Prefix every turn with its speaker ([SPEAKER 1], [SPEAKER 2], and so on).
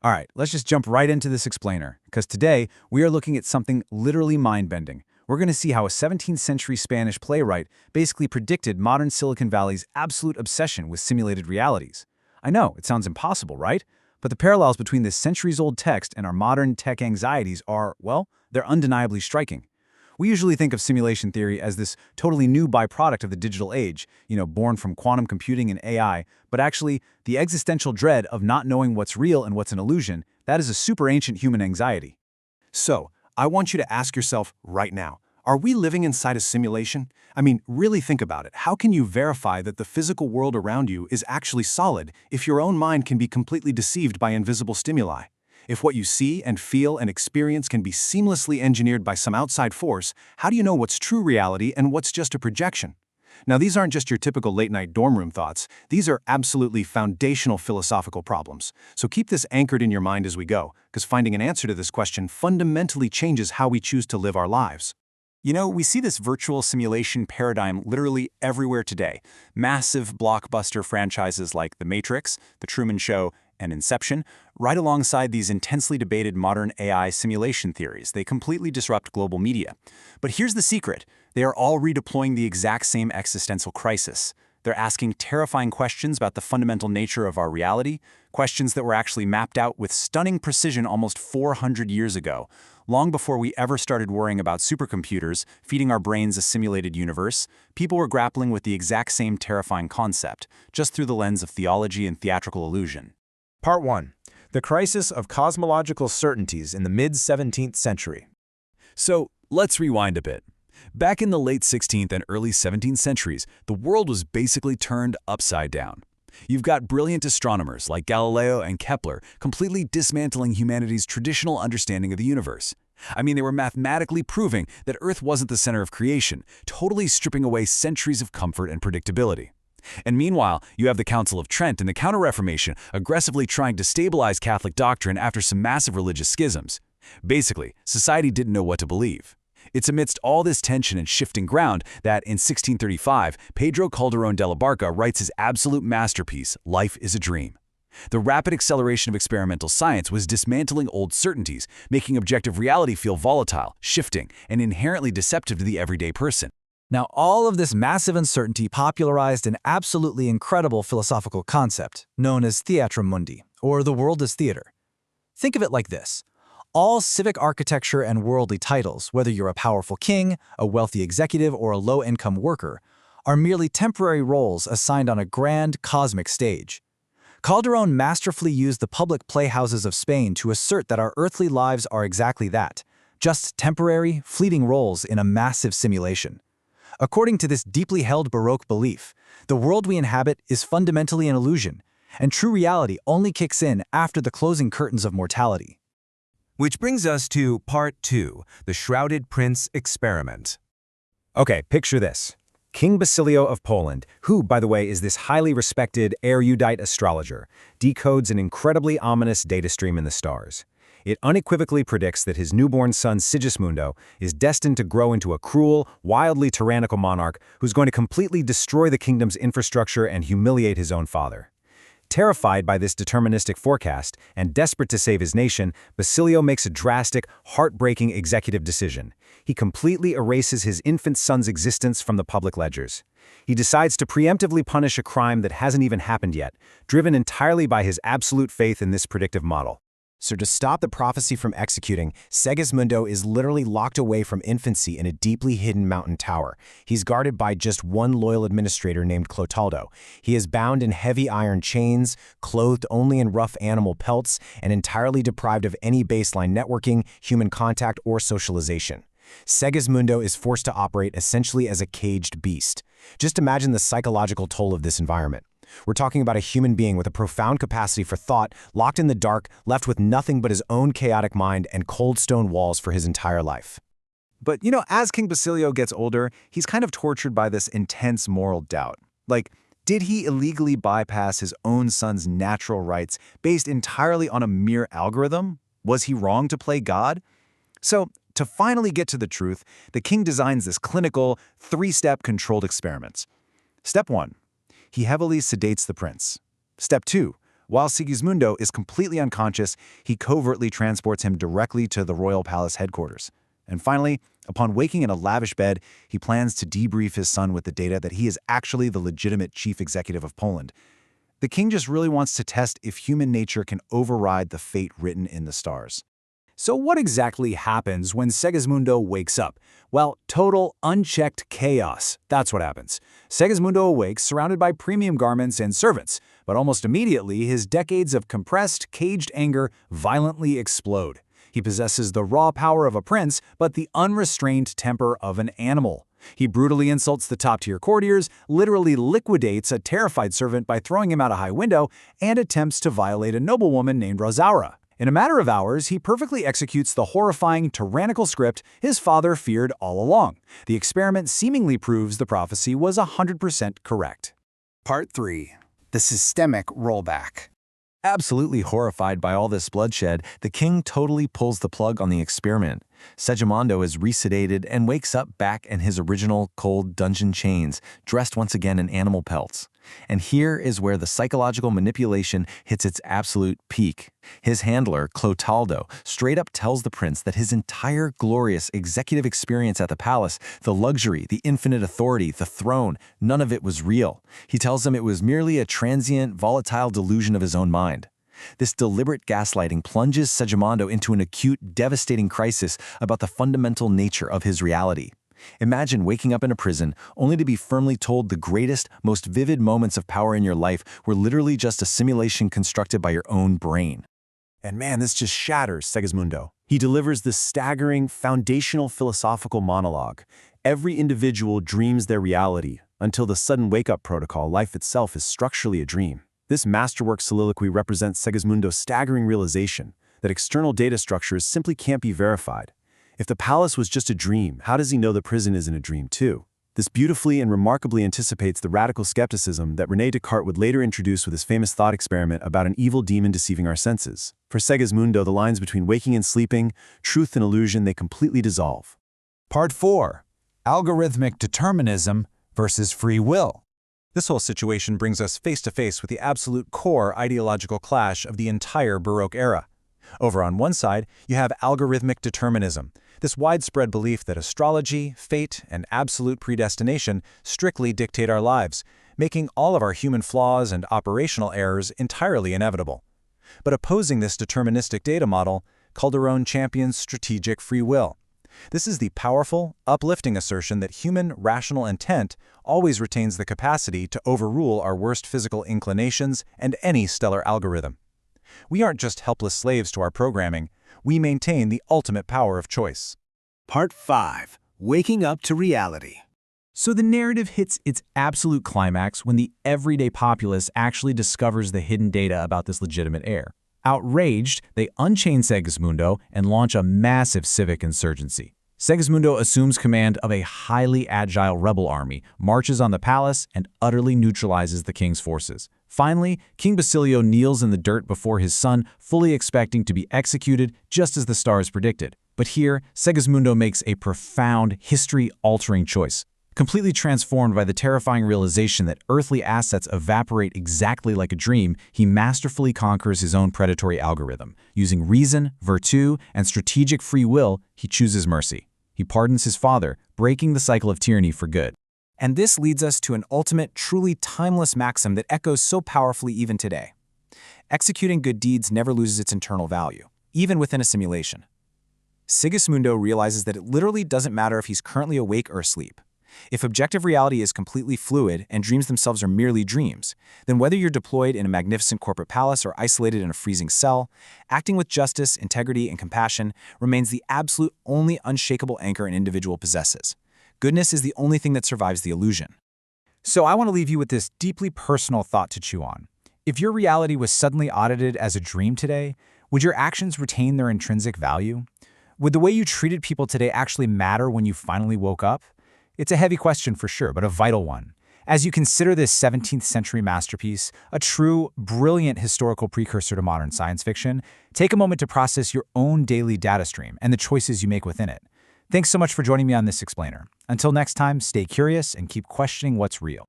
[SPEAKER 1] All right, let's just jump right into this explainer, because today we are looking at something literally mind-bending. We're going to see how a 17th century Spanish playwright basically predicted modern Silicon Valley's absolute obsession with simulated realities. I know, it sounds impossible, right? But the parallels between this centuries-old text and our modern tech anxieties are, well, they're undeniably striking. We usually think of simulation theory as this totally new byproduct of the digital age, born from quantum computing and AI, but actually, the existential dread of not knowing what's real and what's an illusion, that is a super ancient human anxiety.
[SPEAKER 2] So, I want you to ask yourself right now, are we living inside a simulation? I mean, really think about it. How can you verify that the physical world around you is actually solid if your own mind can be completely deceived by invisible stimuli? If what you see and feel and experience can be seamlessly engineered by some outside force, how do you know what's true reality and what's just a projection? Now, these aren't just your typical late-night dorm room thoughts. These are absolutely foundational philosophical problems. So keep this anchored in your mind as we go, because finding an answer to this question fundamentally changes how we choose to live our lives.
[SPEAKER 1] We see this virtual simulation paradigm literally everywhere today. Massive blockbuster franchises like The Matrix, The Truman Show, and Inception, right alongside these intensely debated modern AI simulation theories. They completely disrupt global media. But here's the secret. They are all redeploying the exact same existential crisis. They're asking terrifying questions about the fundamental nature of our reality, questions that were actually mapped out with stunning precision almost 400 years ago, long before we ever started worrying about supercomputers feeding our brains a simulated universe. People were grappling with the exact same terrifying concept, just through the lens of theology and theatrical illusion.
[SPEAKER 3] Part 1. The Crisis of Cosmological Certainties in the Mid-17th Century.
[SPEAKER 4] So, let's rewind a bit. Back in the late 16th and early 17th centuries, the world was basically turned upside down. You've got brilliant astronomers like Galileo and Kepler completely dismantling humanity's traditional understanding of the universe. I mean, they were mathematically proving that Earth wasn't the center of creation, totally stripping away centuries of comfort and predictability. And meanwhile, you have the Council of Trent and the Counter-Reformation aggressively trying to stabilize Catholic doctrine after some massive religious schisms. Basically, society didn't know what to believe. It's amidst all this tension and shifting ground that, in 1635, Pedro Calderón de la Barca writes his absolute masterpiece, Life is a Dream. The rapid acceleration of experimental science was dismantling old certainties, making objective reality feel volatile, shifting, and inherently deceptive to the everyday person.
[SPEAKER 3] Now, all of this massive uncertainty popularized an absolutely incredible philosophical concept known as theatrum mundi, or the world as theater. Think of it like this. All civic architecture and worldly titles, whether you're a powerful king, a wealthy executive, or a low-income worker, are merely temporary roles assigned on a grand cosmic stage. Calderón masterfully used the public playhouses of Spain to assert that our earthly lives are exactly that, just temporary, fleeting roles in a massive simulation. According to this deeply held Baroque belief, the world we inhabit is fundamentally an illusion, and true reality only kicks in after the closing curtains of mortality.
[SPEAKER 5] Which brings us to Part 2, the Shrouded Prince Experiment.
[SPEAKER 3] Okay, picture this. King Basilio of Poland, who, by the way, is this highly respected, erudite astrologer, decodes an incredibly ominous data stream in the stars. It unequivocally predicts that his newborn son Sigismundo is destined to grow into a cruel, wildly tyrannical monarch who's going to completely destroy the kingdom's infrastructure and humiliate his own father. Terrified by this deterministic forecast and desperate to save his nation, Basilio makes a drastic, heartbreaking executive decision. He completely erases his infant son's existence from the public ledgers. He decides to preemptively punish a crime that hasn't even happened yet, driven entirely by his absolute faith in this predictive model.
[SPEAKER 6] So to stop the prophecy from executing, Segismundo is literally locked away from infancy in a deeply hidden mountain tower. He's guarded by just one loyal administrator named Clotaldo. He is bound in heavy iron chains, clothed only in rough animal pelts, and entirely deprived of any baseline networking, human contact, or socialization. Segismundo is forced to operate essentially as a caged beast. Just imagine the psychological toll of this environment. We're talking about a human being with a profound capacity for thought, locked in the dark, left with nothing but his own chaotic mind and cold stone walls for his entire life.
[SPEAKER 1] But, as King Basilio gets older, he's kind of tortured by this intense moral doubt. Like, did he illegally bypass his own son's natural rights based entirely on a mere algorithm? Was he wrong to play God? So, to finally get to the truth, the king designs this clinical, three-step controlled experiment. Step 1. He heavily sedates the prince. Step 2.
[SPEAKER 2] While Sigismundo is completely unconscious, he covertly transports him directly to the royal palace headquarters. And finally, upon waking in a lavish bed, he plans to debrief his son with the data that he is actually the legitimate chief executive of Poland. The king just really wants to test if human nature can override the fate written in the stars.
[SPEAKER 1] So what exactly happens when Segismundo wakes up? Well, total, unchecked chaos. That's what happens. Segismundo awakes surrounded by premium garments and servants, but almost immediately his decades of compressed, caged anger violently explode. He possesses the raw power of a prince, but the unrestrained temper of an animal. He brutally insults the top-tier courtiers, literally liquidates a terrified servant by throwing him out a high window, and attempts to violate a noblewoman named Rosaura. In a matter of hours, he perfectly executes the horrifying, tyrannical script his father feared all along. The experiment seemingly proves the prophecy was 100% correct.
[SPEAKER 6] Part 3. The systemic rollback.
[SPEAKER 3] Absolutely horrified by all this bloodshed, the king totally pulls the plug on the experiment. Segismundo is resedated and wakes up back in his original cold dungeon chains, dressed once again in animal pelts. And here is where the psychological manipulation hits its absolute peak. His handler, Clotaldo, straight up tells the prince that his entire glorious executive experience at the palace, the luxury, the infinite authority, the throne, none of it was real. He tells him it was merely a transient, volatile delusion of his own mind. This deliberate gaslighting plunges Segismundo into an acute, devastating crisis about the fundamental nature of his reality. Imagine waking up in a prison only to be firmly told the greatest, most vivid moments of power in your life were literally just a simulation constructed by your own brain.
[SPEAKER 2] And man, this just shatters Segismundo. He delivers this staggering, foundational philosophical monologue. Every individual dreams their reality until the sudden wake-up protocol, life itself is structurally a dream. This masterwork soliloquy represents Segismundo's staggering realization that external data structures simply can't be verified. If the palace was just a dream, how does he know the prison isn't a dream too? This beautifully and remarkably anticipates the radical skepticism that René Descartes would later introduce with his famous thought experiment about an evil demon deceiving our senses. For Segismundo, the lines between waking and sleeping, truth and illusion, they completely dissolve.
[SPEAKER 1] Part 4. Algorithmic determinism versus free will. This whole situation brings us face to face with the absolute core ideological clash of the entire Baroque era. Over on one side, you have algorithmic determinism, this widespread belief that astrology, fate, and absolute predestination strictly dictate our lives, making all of our human flaws and operational errors entirely inevitable. But opposing this deterministic data model, Calderón champions strategic free will. This is the powerful, uplifting assertion that human rational intent always retains the capacity to overrule our worst physical inclinations and any stellar algorithm. We aren't just helpless slaves to our programming, we maintain the ultimate power of choice.
[SPEAKER 6] Part 5. Waking up to reality.
[SPEAKER 1] So the narrative hits its absolute climax when the everyday populace actually discovers the hidden data about this legitimate heir. Outraged, they unchain Segismundo and launch a massive civic insurgency. Segismundo assumes command of a highly agile rebel army, marches on the palace, and utterly neutralizes the king's forces. Finally, King Basilio kneels in the dirt before his son, fully expecting to be executed just as the stars predicted. But here, Segismundo makes a profound, history-altering choice. Completely transformed by the terrifying realization that earthly assets evaporate exactly like a dream, he masterfully conquers his own predatory algorithm. Using reason, virtue, and strategic free will, he chooses mercy. He pardons his father, breaking the cycle of tyranny for good. And this leads us to an ultimate, truly timeless maxim that echoes so powerfully even today. Executing good deeds never loses its internal value, even within a simulation. Segismundo realizes that it literally doesn't matter if he's currently awake or asleep. If objective reality is completely fluid and dreams themselves are merely dreams, then whether you're deployed in a magnificent corporate palace or isolated in a freezing cell, acting with justice, integrity, and compassion remains the absolute only unshakable anchor an individual possesses. Goodness is the only thing that survives the illusion. So I want to leave you with this deeply personal thought to chew on. If your reality was suddenly audited as a dream today, would your actions retain their intrinsic value? Would the way you treated people today actually matter when you finally woke up? It's a heavy question for sure, but a vital one. As you consider this 17th century masterpiece, a true, brilliant historical precursor to modern science fiction, take a moment to process your own daily data stream and the choices you make within it. Thanks so much for joining me on this explainer. Until next time, stay curious and keep questioning what's real.